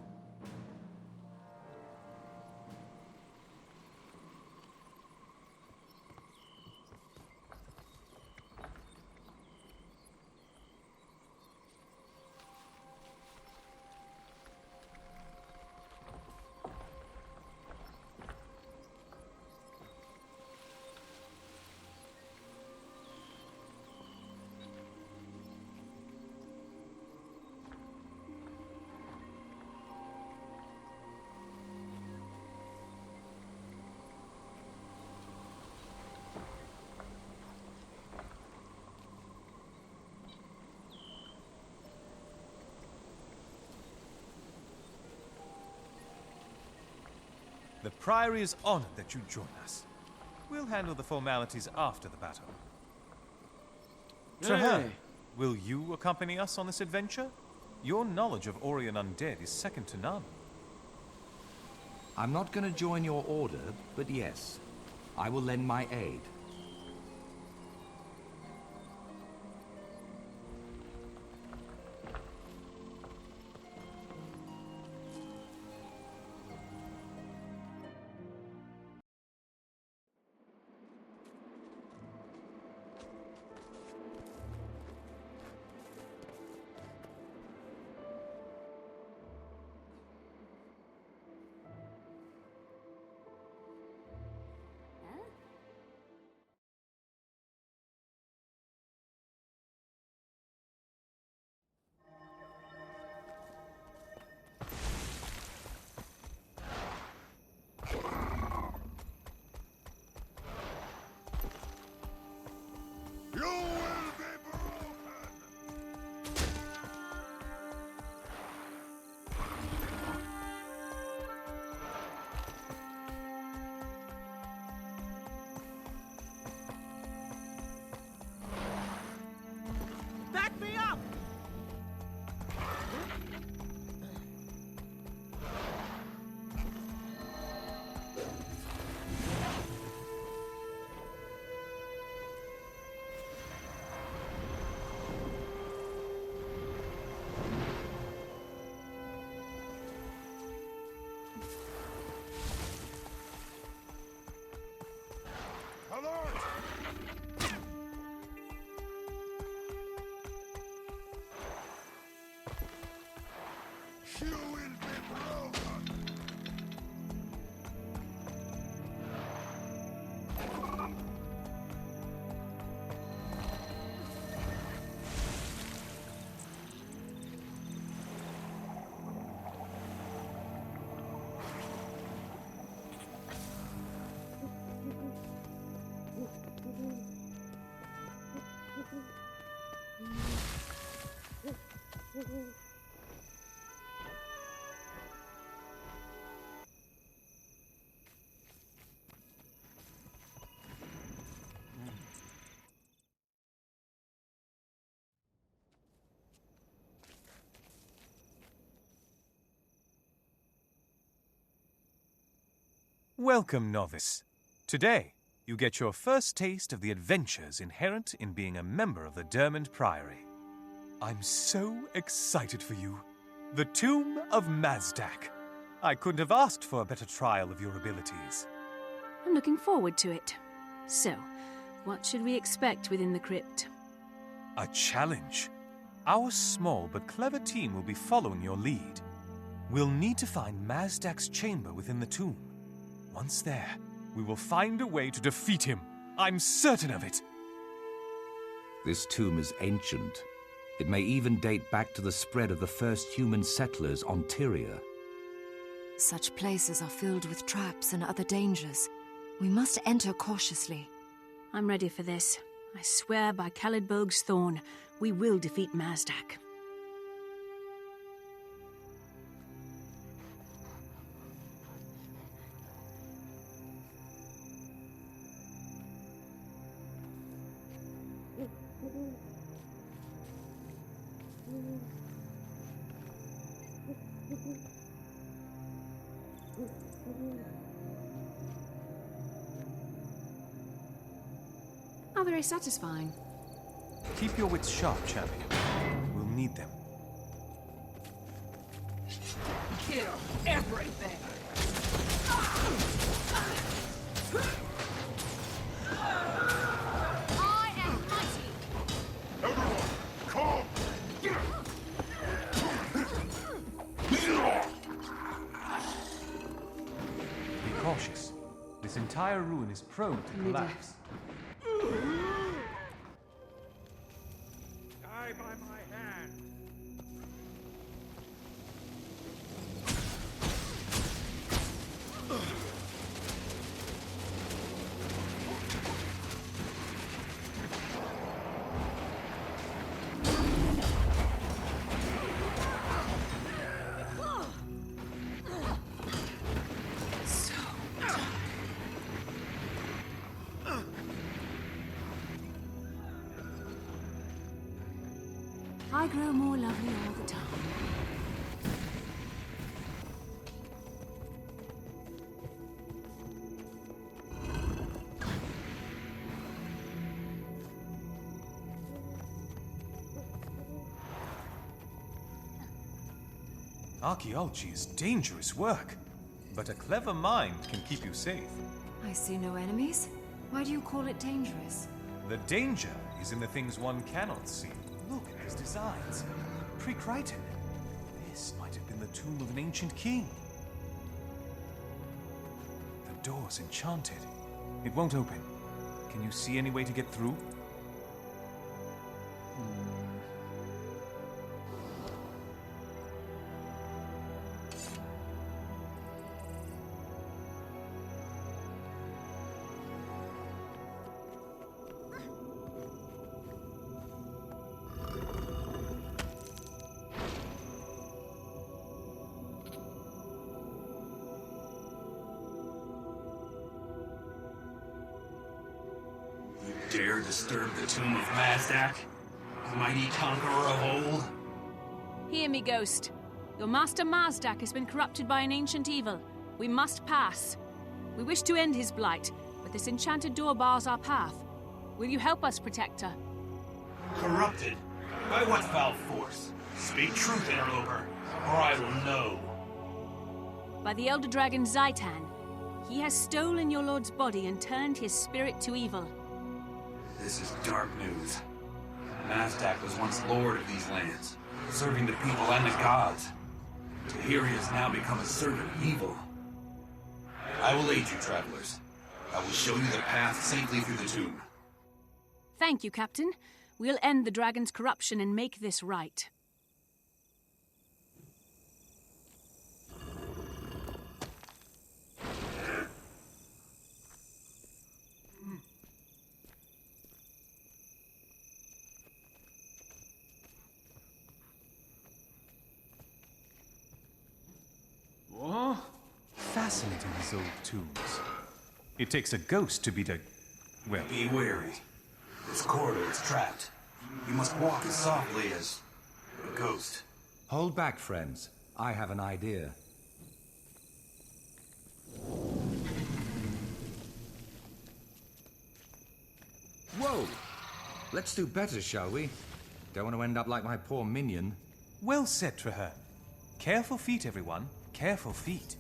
The Priory is honored that you join us. We'll handle the formalities after the battle. Traher, will you accompany us on this adventure? Your knowledge of Orien undead is second to none. I'm not going to join your order, but yes, I will lend my aid. Back me up! You will be broken! Welcome, novice. Today, you get your first taste of the adventures inherent in being a member of the Dermond Priory. I'm so excited for you. The Tomb of Mazdak. I couldn't have asked for a better trial of your abilities. I'm looking forward to it. So, what should we expect within the crypt? A challenge. Our small but clever team will be following your lead. We'll need to find Mazdak's chamber within the tomb. Once there, we will find a way to defeat him. I'm certain of it. This tomb is ancient. It may even date back to the spread of the first human settlers on Tyria. Such places are filled with traps and other dangers. We must enter cautiously. I'm ready for this. I swear by Caladbolg's thorn, we will defeat Mazdak. How very satisfying. Keep your wits sharp, champion. We'll need them. Kill everything! I am mighty! Everyone, calm! Be cautious. This entire ruin is prone to collapse. Die by my hand. I grow more lovely all the time. Archaeology is dangerous work, but a clever mind can keep you safe. I see no enemies. Why do you call it dangerous? The danger is in the things one cannot see. Look at these designs. Pre-Crichton. This might have been the tomb of an ancient king. The door's enchanted. It won't open. Can you see any way to get through? Dare disturb the tomb of Mazdak, mighty conqueror of old? Hear me, Ghost. Your master Mazdak has been corrupted by an ancient evil. We must pass. We wish to end his blight, but this enchanted door bars our path. Will you help us, Protector? Corrupted? By what foul force? Speak truth, interloper, or I will know. By the Elder Dragon Zaitan. He has stolen your lord's body and turned his spirit to evil. This is dark news. Mazdak was once lord of these lands, serving the people and the gods. To hear he has now become a servant of evil. I will aid you, travelers. I will show you the path safely through the tomb. Thank you, Captain. We'll end the dragon's corruption and make this right. What? Fascinating, these old tombs. It takes a ghost to beat a... well... Be wary. This corridor is trapped. You must walk as softly as... a ghost. Hold back, friends. I have an idea. Whoa! Let's do better, shall we? Don't want to end up like my poor minion. Well said, Traherne. Careful feet, everyone. Careful feet.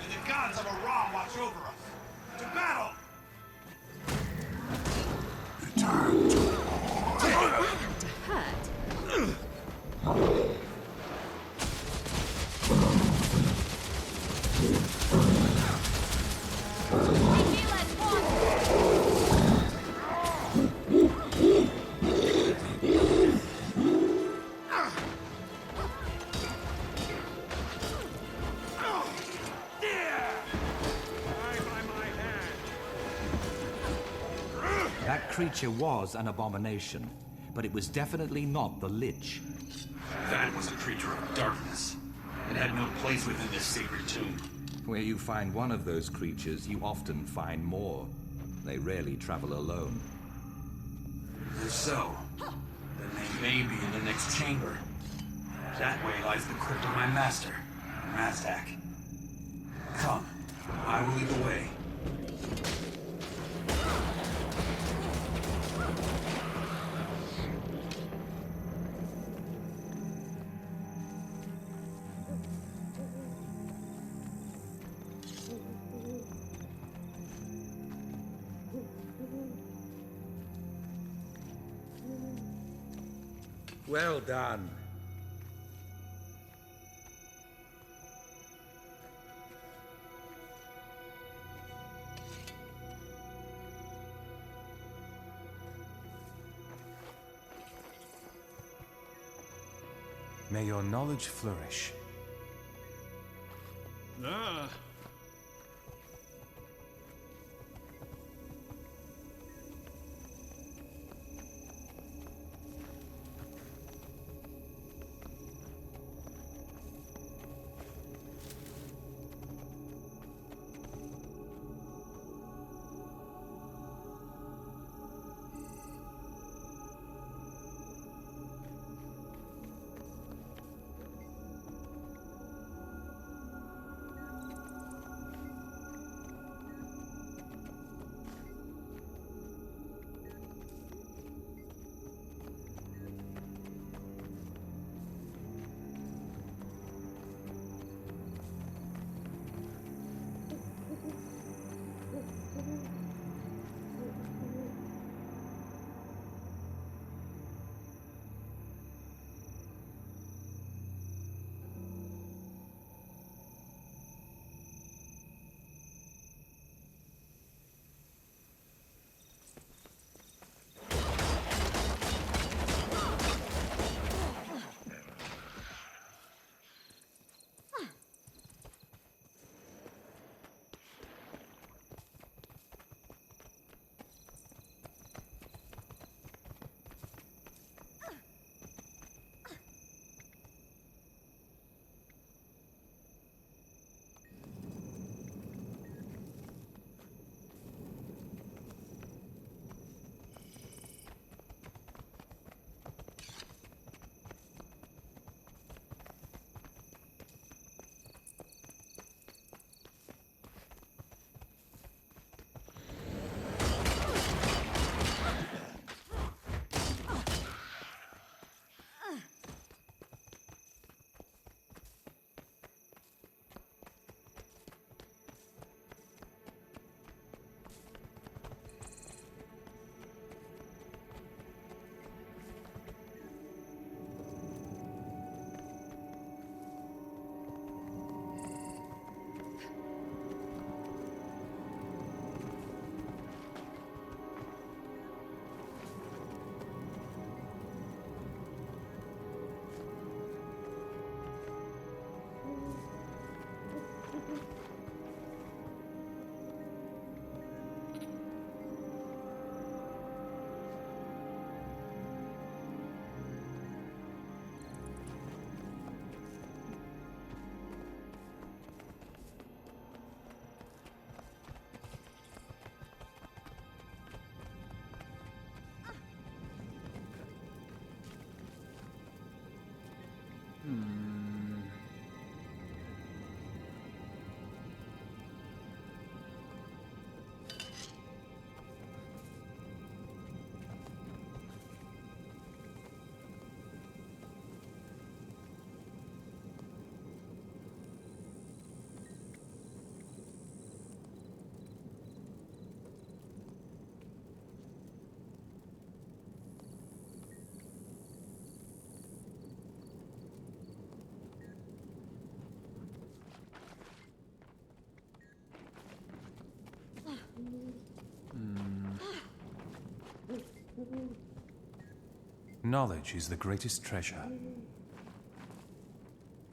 And the gods of Aram watch over us. To battle! Return to To hurt? That creature was an abomination, but it was definitely not the Lich. That was a creature of darkness. It had no place within this sacred tomb. Where you find one of those creatures, you often find more. They rarely travel alone. If so, then they may be in the next chamber. That way lies the crypt of my master, Mazdak. Come, I will lead the way. Well done. May your knowledge flourish. Ah. Knowledge is the greatest treasure.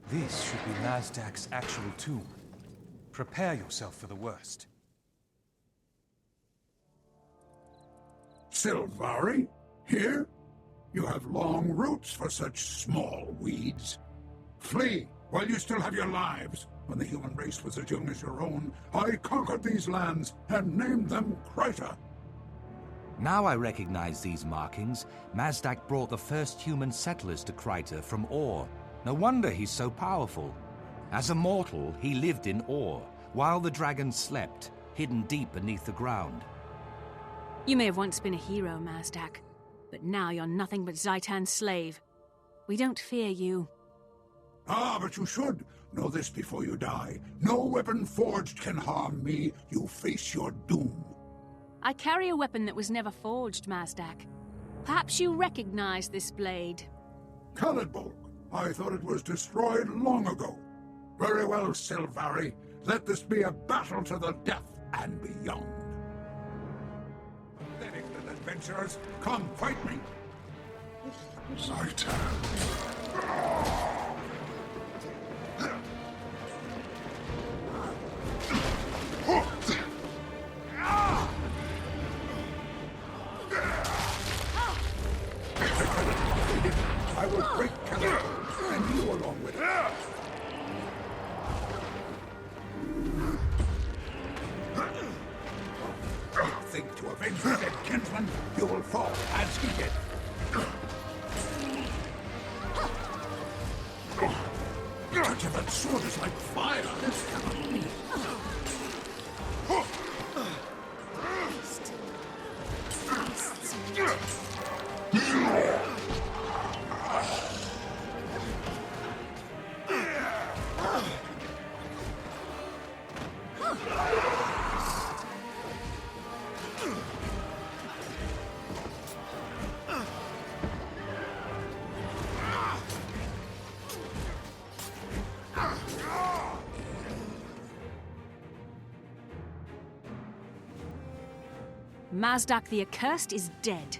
This should be Mazdak's actual tomb. Prepare yourself for the worst. Sylvari? Here? You have long roots for such small weeds. Flee while you still have your lives. When the human race was as young as your own, I conquered these lands and named them Kryta. Now I recognize these markings. Mazdak brought the first human settlers to Kryta from Ur. No wonder he's so powerful. As a mortal, he lived in Ur, while the dragons slept, hidden deep beneath the ground. You may have once been a hero, Mazdak, but now you're nothing but Zaitan's slave. We don't fear you. Ah, but you should know this before you die. No weapon forged can harm me. You face your doom. I carry a weapon that was never forged, Mazdak. Perhaps you recognize this blade. Khalidbolg. I thought it was destroyed long ago. Very well, Sylvari. Let this be a battle to the death and beyond. Pathetic little adventurers, come fight me. Zaitan. I will break Khalidbolg, and you along with it. Think to avenge your dead kinsman, you will fall as he did. The touch of that sword is like fire. This cannot be. Mazdak the Accursed is dead.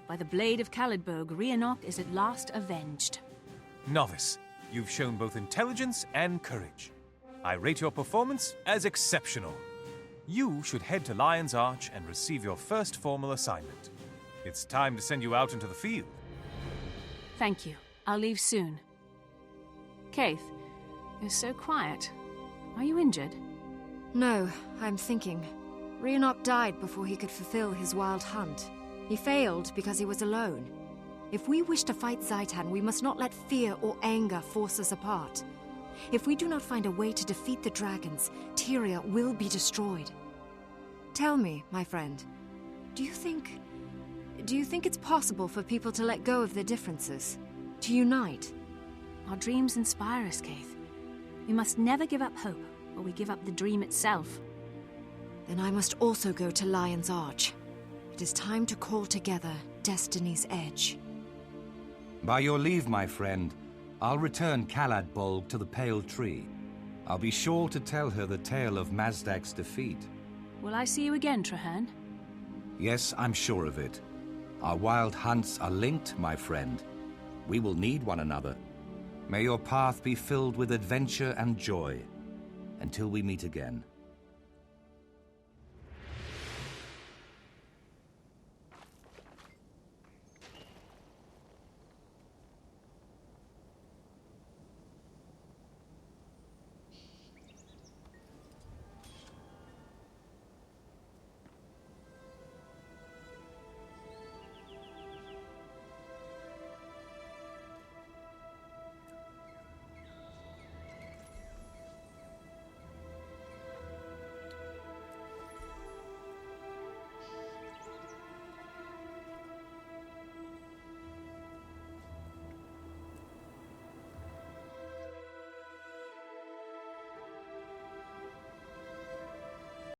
By the blade of Khalidbolg, Riannoc is at last avenged. Novice, you've shown both intelligence and courage. I rate your performance as exceptional. You should head to Lion's Arch and receive your first formal assignment. It's time to send you out into the field. Thank you. I'll leave soon. Kaith, you're so quiet. Are you injured? No, I'm thinking. Riannoc died before he could fulfill his wild hunt. He failed because he was alone. If we wish to fight Zaitan, we must not let fear or anger force us apart. If we do not find a way to defeat the dragons, Tyria will be destroyed. Tell me, my friend, do you think it's possible for people to let go of their differences? To unite? Our dreams inspire us, Kaith. We must never give up hope, or we give up the dream itself. Then I must also go to Lion's Arch. It is time to call together Destiny's Edge. By your leave, my friend, I'll return Khalidbolg to the Pale Tree. I'll be sure to tell her the tale of Mazdak's defeat. Will I see you again, Trahearne? Yes, I'm sure of it. Our wild hunts are linked, my friend. We will need one another. May your path be filled with adventure and joy. Until we meet again.